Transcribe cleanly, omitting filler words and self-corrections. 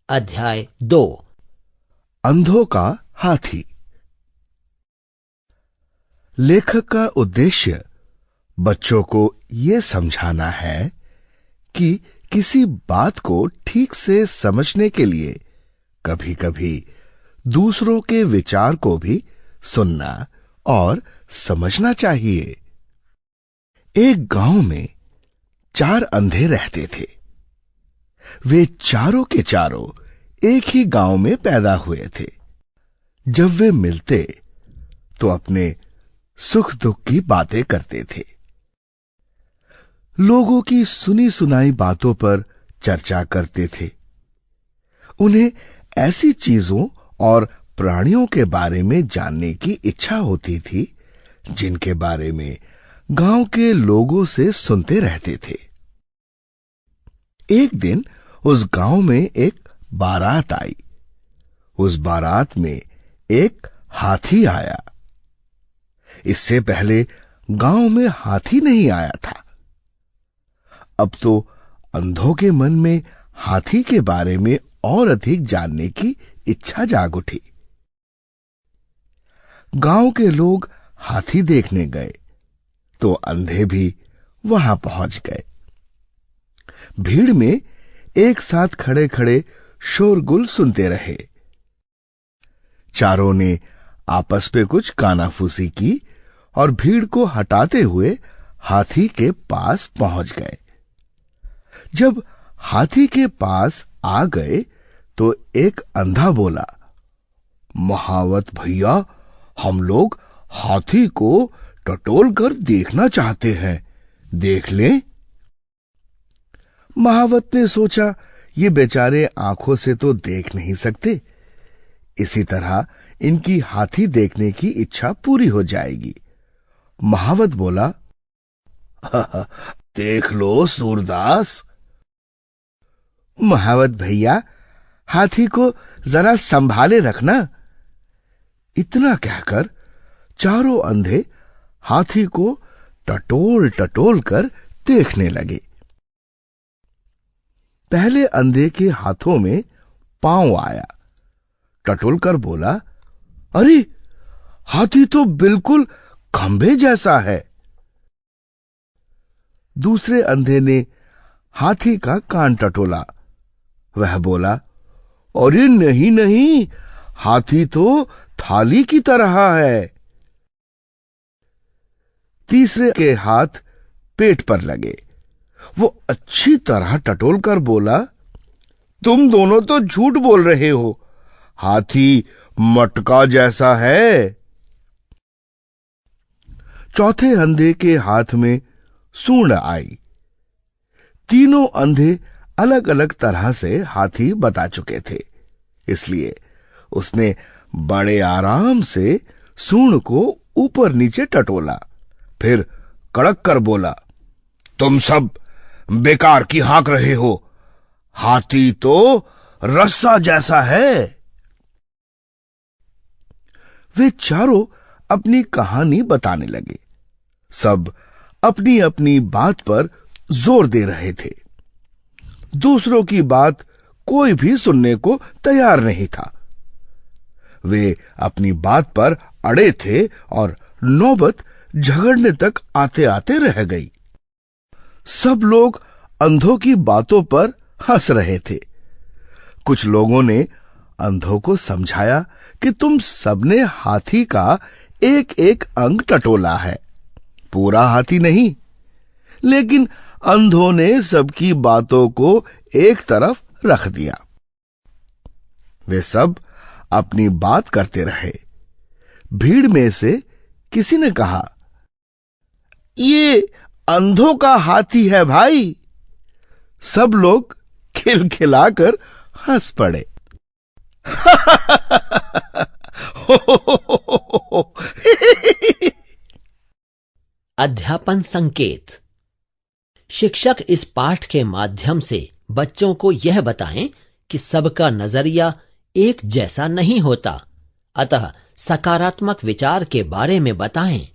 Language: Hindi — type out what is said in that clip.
अध्याय 2। अंधों का हाथी। लेखक का उद्देश्य बच्चों को यह समझाना है कि किसी बात को ठीक से समझने के लिए कभी-कभी दूसरों के विचार को भी सुनना और समझना चाहिए। एक गांव में 4 अंधे रहते थे। वे चारों के चारों एक ही गांव में पैदा हुए थे। जब वे मिलते तो अपने सुख दुख की बातें करते थे। लोगों की सुनी सुनाई बातों पर चर्चा करते थे। उन्हें ऐसी चीजों और प्राणियों के बारे में जानने की इच्छा होती थी जिनके बारे में गांव के लोगों से सुनते रहते थे। एक दिन उस गांव में एक बारात आई। उस बारात में एक हाथी आया। इससे पहले गांव में हाथी नहीं आया था। अब तो अंधों के मन में हाथी के बारे में और अधिक जानने की इच्छा जाग उठी। गांव के लोग हाथी देखने गए तो अंधे भी वहां पहुंच गए। भीड़ में एक साथ खड़े खड़े शोरगुल सुनते रहे। चारों ने आपस में कुछ कानाफूसी की और भीड़ को हटाते हुए हाथी के पास पहुंच गए। जब हाथी के पास आ गए तो एक अंधा बोला, महावत भैया, हम लोग हाथी को टटोल कर देखना चाहते हैं, देख लें। महावत ने सोचा, ये बेचारे आंखों से तो देख नहीं सकते, इसी तरह इनकी हाथी देखने की इच्छा पूरी हो जाएगी। महावत बोला, देख लो सूरदास। महावत भैया, हाथी को जरा संभाले रखना। इतना कहकर चारों अंधे हाथी को टटोल टटोल कर देखने लगे। पहले अंधे के हाथों में पांव आया। टटोल कर बोला, अरे हाथी तो बिल्कुल खंभे जैसा है। दूसरे अंधे ने हाथी का कान टटोला। वह बोला, अरे नहीं नहीं, हाथी तो थाली की तरह है। तीसरे के हाथ पेट पर लगे। वो अच्छी तरह टटोल कर बोला, तुम दोनों तो झूठ बोल रहे हो, हाथी मटका जैसा है। चौथे अंधे के हाथ में सूंड आई। तीनों अंधे अलग अलग तरह से हाथी बता चुके थे, इसलिए उसने बड़े आराम से सूंड को ऊपर नीचे टटोला। फिर कड़क कर बोला, तुम सब बेकार की हाँक रहे हो, हाथी तो रस्सा जैसा है। वे चारों अपनी कहानी बताने लगे। सब अपनी अपनी बात पर जोर दे रहे थे। दूसरों की बात कोई भी सुनने को तैयार नहीं था। वे अपनी बात पर अड़े थे और नौबत झगड़ने तक आते आते रह गई। सब लोग अंधों की बातों पर हंस रहे थे। कुछ लोगों ने अंधों को समझाया कि तुम सबने हाथी का एक एक अंग टटोला है, पूरा हाथी नहीं। लेकिन अंधों ने सबकी बातों को एक तरफ रख दिया। वे सब अपनी बात करते रहे। भीड़ में से किसी ने कहा, ये अंधों का हाथी है भाई। सब लोग खिलखिलाकर हंस पड़े। अध्यापन संकेत। शिक्षक इस पाठ के माध्यम से बच्चों को यह बताएं कि सबका नजरिया एक जैसा नहीं होता, अतः सकारात्मक विचार के बारे में बताएं।